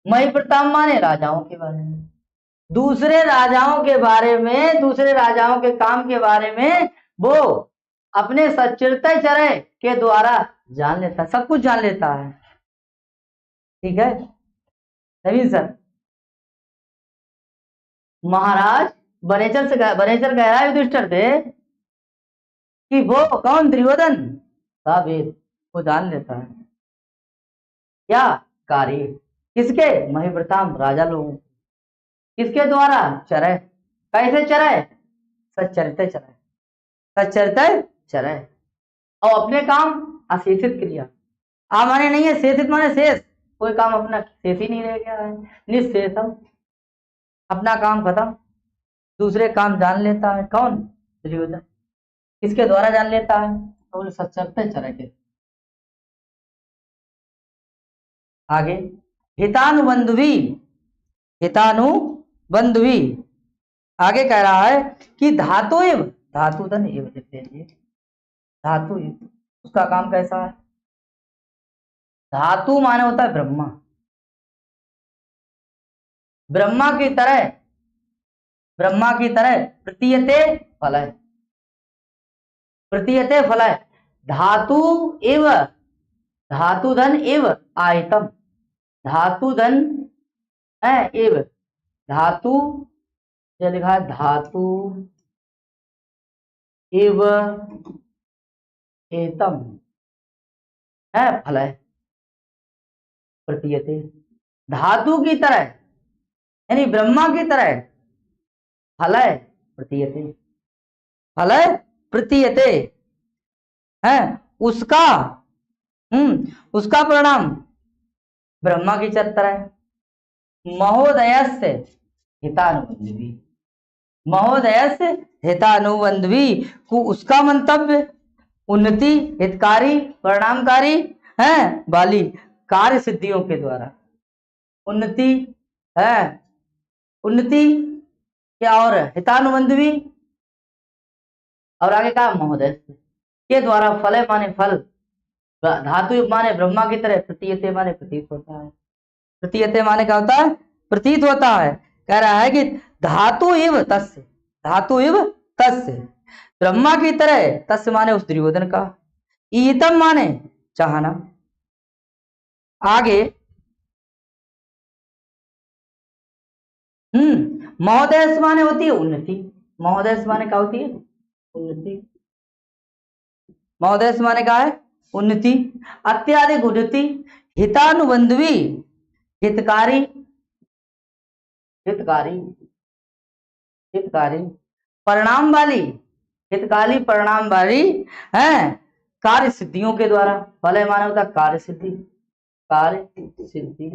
मई प्रताप माने राजाओं के बारे में, दूसरे राजाओं के बारे में, दूसरे राजाओं के काम के बारे में वो अपने सच्चरता चरय के द्वारा जान लेता है। सब कुछ जान लेता है। ठीक है नवीन सर? महाराज बनेचर बनेचर कह रहा है युधिष्ठिर से कि वो कौन? दुर्योधन का वेद वो जान लेता है। क्या कार्य? किसके? महिव्रताम राजा लोगों। किसके द्वारा? चरय। कैसे चरय? सच्चरित चरय। तच्चरित चरय। और अपने काम अशेषित क्रिया। आ माने नहीं है, शेषित माने शेष, कोई काम अपना शेष ही नहीं रह गया है। निःशेषम, अपना काम खत्म, दूसरे काम जान लेता है। कौन? दुर्योधन। किसके द्वारा जान लेता है? तो बोले सच्चरित चरय के। आगे हितानुबंधुवी, हितानुबंधुवी आगे कह रहा है कि धातु एव, धातु धन एव लिखते हैं, धातु एव, उसका काम कैसा है? धातु माने होता है ब्रह्मा, ब्रह्मा की तरह, ब्रह्मा की तरह प्रतीयते फलय, प्रतीयते फलय। धातु एव, धातु धन एव आयतम, धातु धन है एव, धातु ये लिखा है धातु एव एतम है फलय प्रतीयते। धातु की तरह यानी ब्रह्मा की तरह फलय प्रतीयते, फलय प्रतीयते है उसका, उसका परिणाम ब्रह्मा की तरह है। महोदयस्य हितानुबंधवी, महोदयस्य हितानुबंधवी को उसका मंतव्य उन्नति, हितकारी, परिणामकारी है वाली कार्य सिद्धियों के द्वारा। उन्नति है, उन्नति क्या और हितानुबंधवी, और आगे कहा महोदय के द्वारा फल माने फल, धातु माने ब्रह्मा की तरह, प्रतीयते माने प्रतीत होता है। प्रतीयते माने क्या होता है? प्रतीत होता है। कह रहा है कि धातु एव तस्य, धातु एव तस्य, ब्रह्मा की तरह, तस्य माने उस दुर्योधन का, ईतम माने चाहना। आगे महोदय माने होती है उन्नति, महोदय माने क्या होती है? उन्नति। महोदय माने क्या है? उन्नति, अत्याधिक उन्नति। हितानुबंधवी, हितकारी, हितकारी, हितकारी, परिणाम वाली, हितकारी परिणाम वाली है कार्य सिद्धियों के द्वारा। फल माने होता कार्य सिद्धि, कार्य सिद्धि,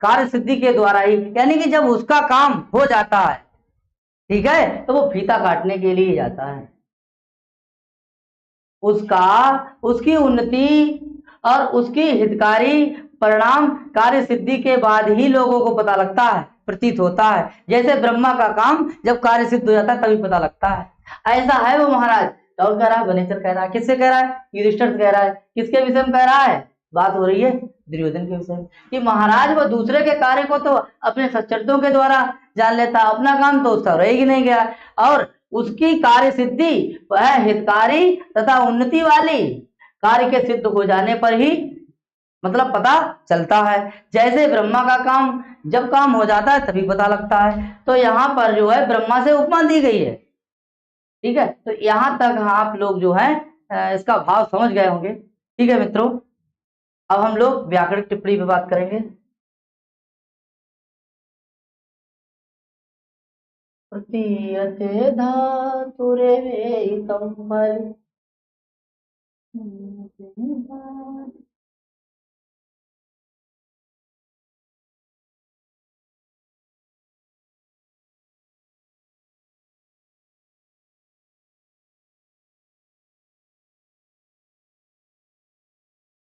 कार्य सिद्धि के द्वारा ही, यानी कि जब उसका काम हो जाता है, ठीक है, तो वो फीता काटने के लिए जाता है। उसका, उसकी उन्नति और उसकी हितकारी परिणाम कार्य सिद्धि के बाद ही लोगों को पता लगता है, प्रतीत होता है। जैसे ब्रह्मा का काम जब कार्य सिद्ध हो जाता है तभी पता लगता है। ऐसा है वो महाराज। कौन कह रहा है? वनेचर कह रहा है। किससे कह रहा है? युधिष्ठिर कह रहा है। किसके विषय में कह रहा है? बात हो रही है दुर्योधन के विषय में, कि महाराज वो दूसरे के कार्य को तो अपने सच्चरितों के द्वारा जान लेता, अपना काम तो उसका रह ही नहीं गया, और उसकी कार्य सिद्धि वह हितकारी तथा उन्नति वाली कार्य के सिद्ध हो जाने पर ही मतलब पता चलता है। जैसे ब्रह्मा का काम जब काम हो जाता है तभी पता लगता है। तो यहाँ पर जो है ब्रह्मा से उपमा दी गई है, ठीक है। तो यहाँ तक आप लोग जो है इसका भाव समझ गए होंगे, ठीक है मित्रों। अब हम लोग व्याकरणिक टिप्पणी पे बात करेंगे। प्रतीयते धातुरेवेहितं फल,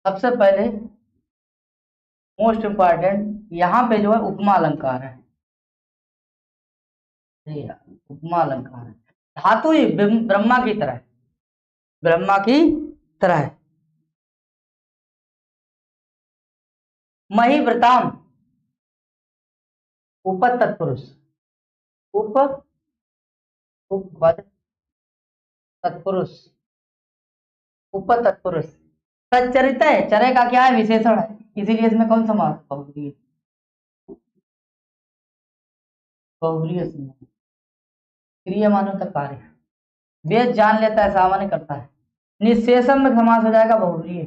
सबसे पहले मोस्ट इंपॉर्टेंट यहाँ पे जो है उपमा अलंकार है, उपमा अलंकार है। धातु ही ब्रह्मा की तरह, ब्रह्मा की तरह है। मही व्रताम, उपद तत्पुरुष, उप उपपद तत्पुरुष, उपद तत्पुरुष। सच्चरित है, चरे का क्या है? विशेषण है, इसीलिए इसमें कौन समास? बहुब्रीहि, बहुब्रीहि समास। क्रिया मानो तो कार्य, वेद जान लेता है, सामान्य करता है। निःशेषम में समास हो जाएगा बहुब्रीहि,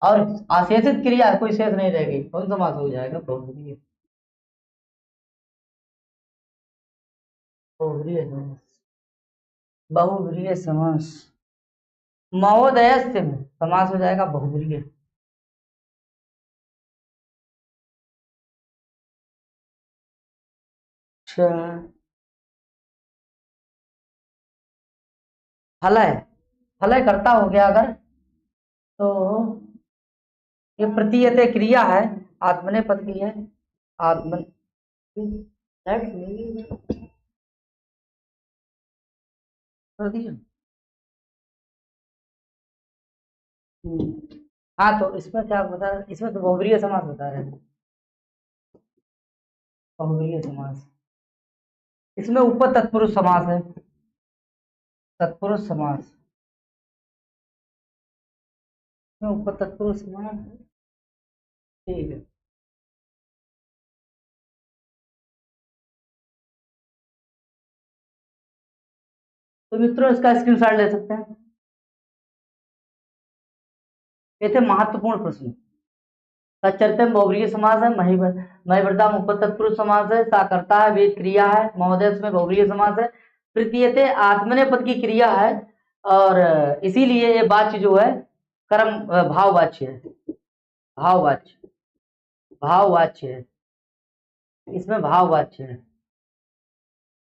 और अशेषित क्रिया कोई शेष नहीं रहेगी, कौन समास हो जाएगा? बहुब्रीहि। बहुब्रीहि समास, बहुब्रीहि समास, महोदयस्य में समास हो जाएगा बहुब्रीहि। अच्छा, फलय, फलय कर्ता हो गया अगर, तो ये प्रतीयते क्रिया है, आत्मनेपद की है, आत्मन कर दिया। हाँ, तो इसमें क्या बता रहे, इसमें तो बहुब्रीहि समास बता रहे हैं, बहुब्रीहि समास, इसमें ऊपर तत्पुरुष समास है, तत्पुरुष समास, इसमें ऊपर तत्पुरुष समास है। ठीक है, तो मित्रों इसका स्क्रीनशॉट ले सकते हैं। ये थे महत्वपूर्ण प्रश्न। तच्चर्तम बहुब्रीहि समास है, महिवृताम ऊपर तत्पुरुष समास है, साकर्ता है, वेद क्रिया है, महोदय में बहुब्रीहि समास है, प्रतीयते आत्मनेपद की क्रिया है, और इसीलिए ये वाच्य जो है कर्म भाववाच्य है, भाववाच्य, भाववाच्य है, इसमें भाववाच्य है।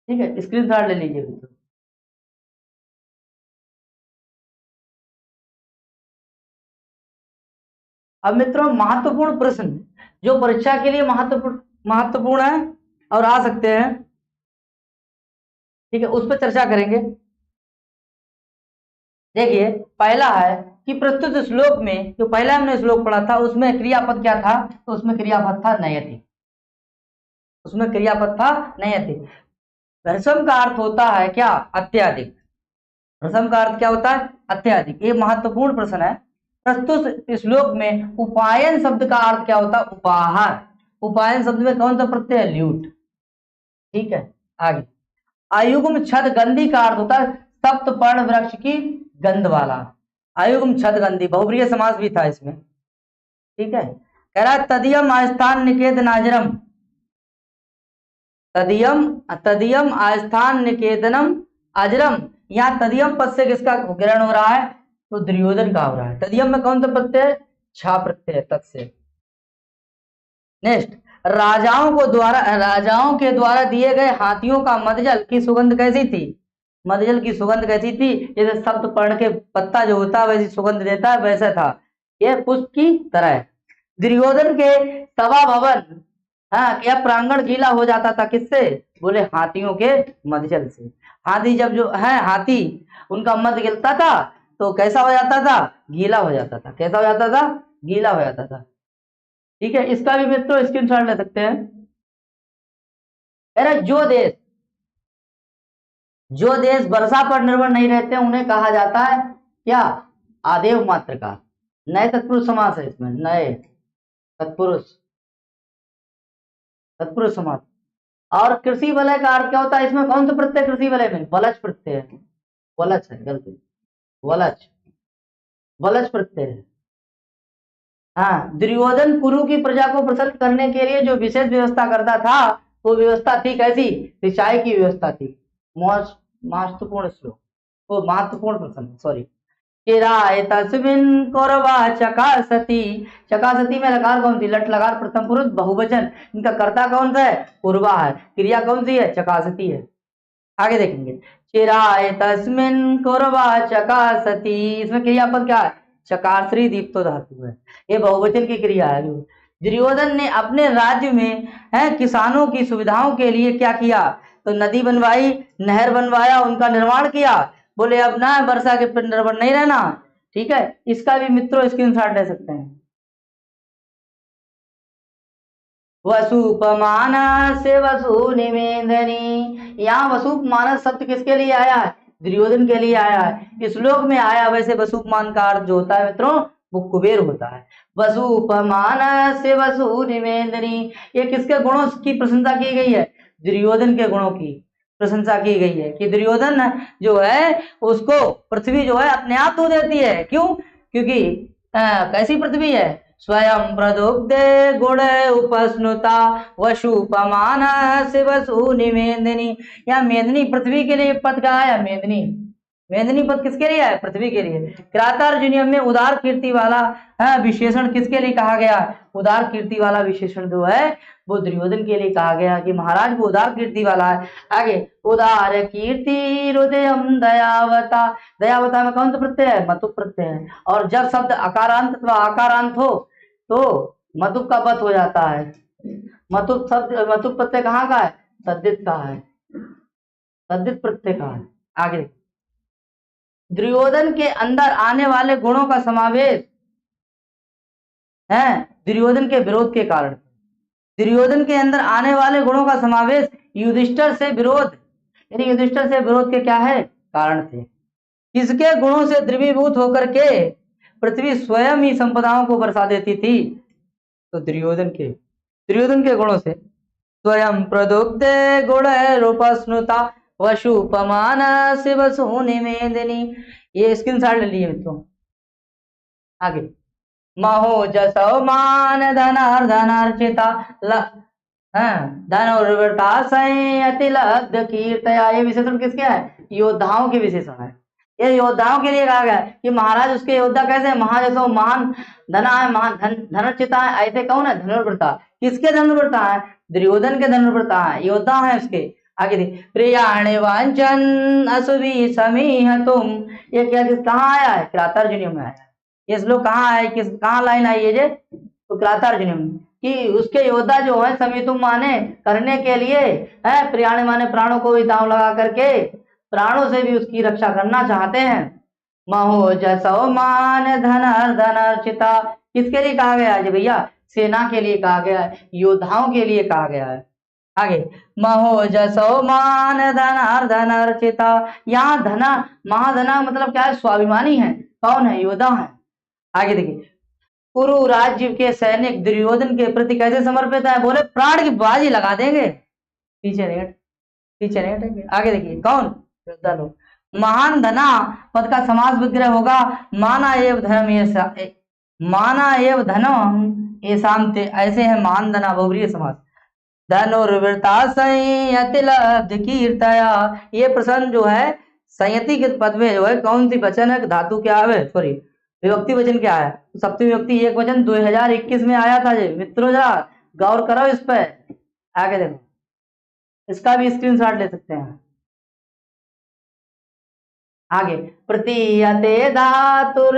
ठीक है, स्क्रीनशॉट ले लीजिए मित्रों। अब मित्रों महत्वपूर्ण प्रश्न जो परीक्षा के लिए महत्वपूर्ण है और आ सकते हैं, ठीक है, उस पर चर्चा करेंगे। देखिए, पहला है कि प्रस्तुत श्लोक में, जो पहला हमने श्लोक पढ़ा था उसमें क्रियापद क्या था, तो उसमें क्रियापद था नयति, उसमें क्रियापद था नयति। भ्रसम का अर्थ होता है क्या, अत्यधिक, भ्रसम का अर्थ क्या होता है, अत्यधिक। ये महत्वपूर्ण प्रश्न है। प्रस्तुत श्लोक में उपायन शब्द का अर्थ क्या होता है, उपाहार, उपायन शब्द में कौन सा प्रत्यय है, ल्यूट। ठीक है, आगे आयुग्म छद गंधी का अर्थ होता है सप्तपर्ण वृक्ष की गंध वाला, आयुग्म छद गंधी, बहुब्रीहि समास भी था इसमें। ठीक है, कह रहा है तदियम आस्थान निकेत नाजरम, तदियम, तदियम आस्थान निकेतनम अजरम। यहाँ तदियम पद से किसका ग्रहण हो रहा है, तो दुर्योधन का हो रहा है। तदियम में कौन सा प्रत्यय, छा प्रत्यय, तत् से। नेक्स्ट, राजाओं के द्वारा दिए गए हाथियों का मदजल की सुगंध कैसी थी, मदजल की सुगंध कैसी थी, जैसे सप्तपर्ण के पत्ता जो होता है वैसी सुगंध देता है, वैसा था यह पुष्प की तरह। दुर्योधन के सभा भवन, हाँ, यह प्रांगण गीला हो जाता था किससे, बोले हाथियों के मदजल से। हाथी जब जो है, हाथी उनका मद गिरता था तो कैसा हो जाता था, गीला हो जाता था, कैसा हो जाता था, गीला हो जाता था। ठीक है, इसका भी मित्रों स्क्रीनशॉट ले सकते हैं। अरे जो देश वर्षा पर निर्भर नहीं रहते उन्हें कहा जाता है क्या, आदेव मात्र का, नए तत्पुरुष समास है इसमें, नए तत्पुरुष, तत्पुरुष समास। और कृषि वलय का अर्थ क्या होता है, इसमें कौन सा प्रत्यय कृषि वलय में, वलच प्रत्यय है, वलच है, गलती, वलच, वलच प्रत्यय है। हाँ, दुर्योधन कुरु की प्रजा को प्रसन्न करने के लिए जो विशेष व्यवस्था करता था, वो व्यवस्था थी कैसी, सिंचाई की व्यवस्था थी। महत्वपूर्ण श्लोक, वो महत्वपूर्ण प्रश्न, सॉरी। चिराय तस्मिन् कौरवा चकासती, चकासती में लकार कौन सी, लट लकार प्रथम पुरुष बहुवचन, इनका कर्ता कौन सा है, पूर्वा है, क्रिया कौन सी है, चकासती है। आगे देखेंगे, चिराय तस्मिन् कौरवा चकासती, इसमें क्रियापद क्या है, चकारश्री दीप्तो धातु है, ये बहुवचन की क्रिया है। दुर्योधन ने अपने राज्य में है किसानों की सुविधाओं के लिए क्या किया, तो नदी बनवाई, नहर बनवाया, उनका निर्माण किया। बोले अब ना वर्षा के पर निर्भर नहीं रहना। ठीक है, इसका भी मित्रों स्क्रीनशॉट ले सकते हैं। वसुपमानस से वसु निवेदनी, यहाँ वसुपमानस शब्द किसके लिए आया है, दुर्योधन के लिए आया है। इस श्लोक में आया, वैसे वसुपमान का अर्थ जो होता है मित्रों वो कुबेर होता है। वसुपमानस से वसु निवेदनी, ये किसके गुणों की प्रशंसा की गई है, दुर्योधन के गुणों की प्रशंसा की गई है, कि दुर्योधन जो है उसको पृथ्वी जो है अपने आप धो देती है। क्यों, क्योंकि कैसी पृथ्वी है, स्वयं प्रदुग्धे गुण उपस्नुता वशुपमान शिवसु निवेदिनी। यहाँ मेदिनी पृथ्वी के लिए पद का है। मेदिनी, मेदिनी पद किसके लिए है? पृथ्वी के लिए। क्रातार्जुनीयम में उदार कीर्ति वाला विशेषण किसके लिए कहा गया? उदार कीर्ति वाला विशेषण जो है वो दुर्योधन के लिए कहा गया कि महाराज वो उदार कीर्ति वाला है। आगे, उदार कीर्ति हृदयम दयावता। दयावता में कौन सा प्रत्यय है? मतुप प्रत्यय है। और जब शब्द अकारांत अथवा आकारांत हो तो मतुप का वत हो जाता है। मतुप शब्द, मतुप प्रत्यय कहाँ का है? तद्धित का है, तद्धित प्रत्यय का है। आगे, दुर्योधन के अंदर आने वाले गुणों का समावेश है दुर्योधन के विरोध के कारण। दुर्योधन के अंदर आने वाले गुणों का समावेश युधिष्ठिर से विरोध, यानी युधिष्ठिर से विरोध के क्या है? कारण थे। किसके गुणों से द्रवीभूत होकर के पृथ्वी स्वयं ही संपदाओं को बरसा देती थी? तो दुर्योधन के गुणों से। स्वयं प्रदुग्धे गुण रूपस्नुता वशुपमान शिवसु निवेदिनी। ये स्क्रीनशॉट ले लिए मित्रों। आगे, महो जसो मान धनार्चिता धनुर्वृता संयति लब्ध कीर्तया। ये विशेषण किसके है? योद्धाओं के विशेषण है। ये योद्धाओं के लिए कहा गया है कि महाराज उसके योद्धा कैसे? महाजसो, महान धना है, महान धनुर्चिता है। ऐसे कौन है? धनुर्वृता। किसके धनुर्वृता है? दुर्योधन के धनुर्वृता है, योद्धा है उसके। आगे देखिए, प्रियाणे वांचन असुभी समीह तुम। ये क्या कहाँ आया है? क्रातार्जुनीयम में आया। ये श्लोक कहाँ है? कहाँ लाइन आई है? तो क्रातार्जुनीयम कि उसके योद्धा जो है समीतुम माने करने के लिए है, प्रियाणे माने प्राणों को भी दांव लगा करके प्राणों से भी उसकी रक्षा करना चाहते हैं। महो जसो मान धनर्चिता। किसके लिए कहा गया है भैया? सेना के लिए कहा गया है, योद्धाओं के लिए कहा गया है। आगे, महो जसो मान धनर्चिता। यहाँ धना, महाधना मतलब क्या है? स्वाभिमानी है। कौन है? योद्धा है। आगे देखिए, कुरु राज्य के सैनिक दुर्योधन के प्रति कैसे समर्पित है? बोले प्राण की बाजी लगा देंगे। पीछे नहीं हटेंगे। आगे देखिए, कौन? योद्धा लोग। महान धना पद का समास विग्रह होगा माना एव धनम ये शांति। ऐसे है महान धना बहुब्रीहि समास। धनुर्वृता संयति लब्ध कीर्तया। ये प्रश्न जो है संयति के पद में जो है कौन सी वचन है? धातु क्या है? सॉरी, विभक्ति वचन क्या है? सप्तमी विभक्ति एक वचन 2021 में आया था। मित्रों जरा गौर करो इस पे। आगे देखो, इसका भी स्क्रीनशॉट ले सकते हैं। आगे, प्रतीयते धातुर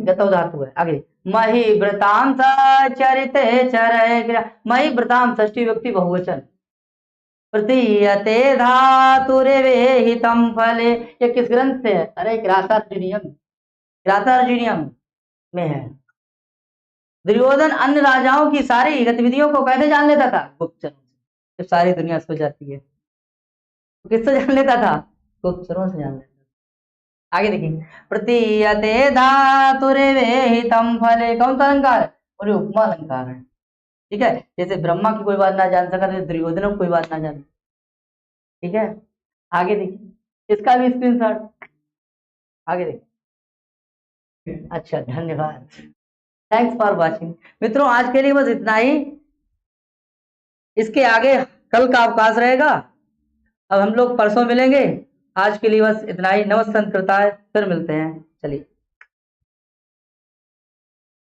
गतौ धातु है। आगे, मही व्रताम चरिते चरय। मही व्रताम षष्ठी व्यक्ति बहुवचन। प्रतीयते धातुरेवेहितम फले। ये किस ग्रंथ से है? अरे क्रातार्जुनीयम में है। दुर्योधन अन्य राजाओं की सारी गतिविधियों को कैसे जान लेता था? गुप्तचरों से। जब सारी दुनिया सो जाती है तो किससे जान लेता था? गुप्तचरों से जान लेता था। आगे देखिए, प्रतीयते धातुरेवेहितम फले। कौन सा अलंकार है? बोले उपमा अलंकार है। ठीक है, जैसे ब्रह्मा की कोई बात ना जान सका तो दुर्योधन कोई बात ना जाने। ठीक है, आगे देखिए, इसका भी स्क्रीनशॉट। आगे देखिए। अच्छा, धन्यवाद, थैंक्स फॉर वॉचिंग। मित्रों आज के लिए बस इतना ही। इसके आगे कल का अवकाश रहेगा। अब हम लोग परसों मिलेंगे। आज के लिए बस इतना ही। नमस्कार, फिर मिलते हैं। चलिए।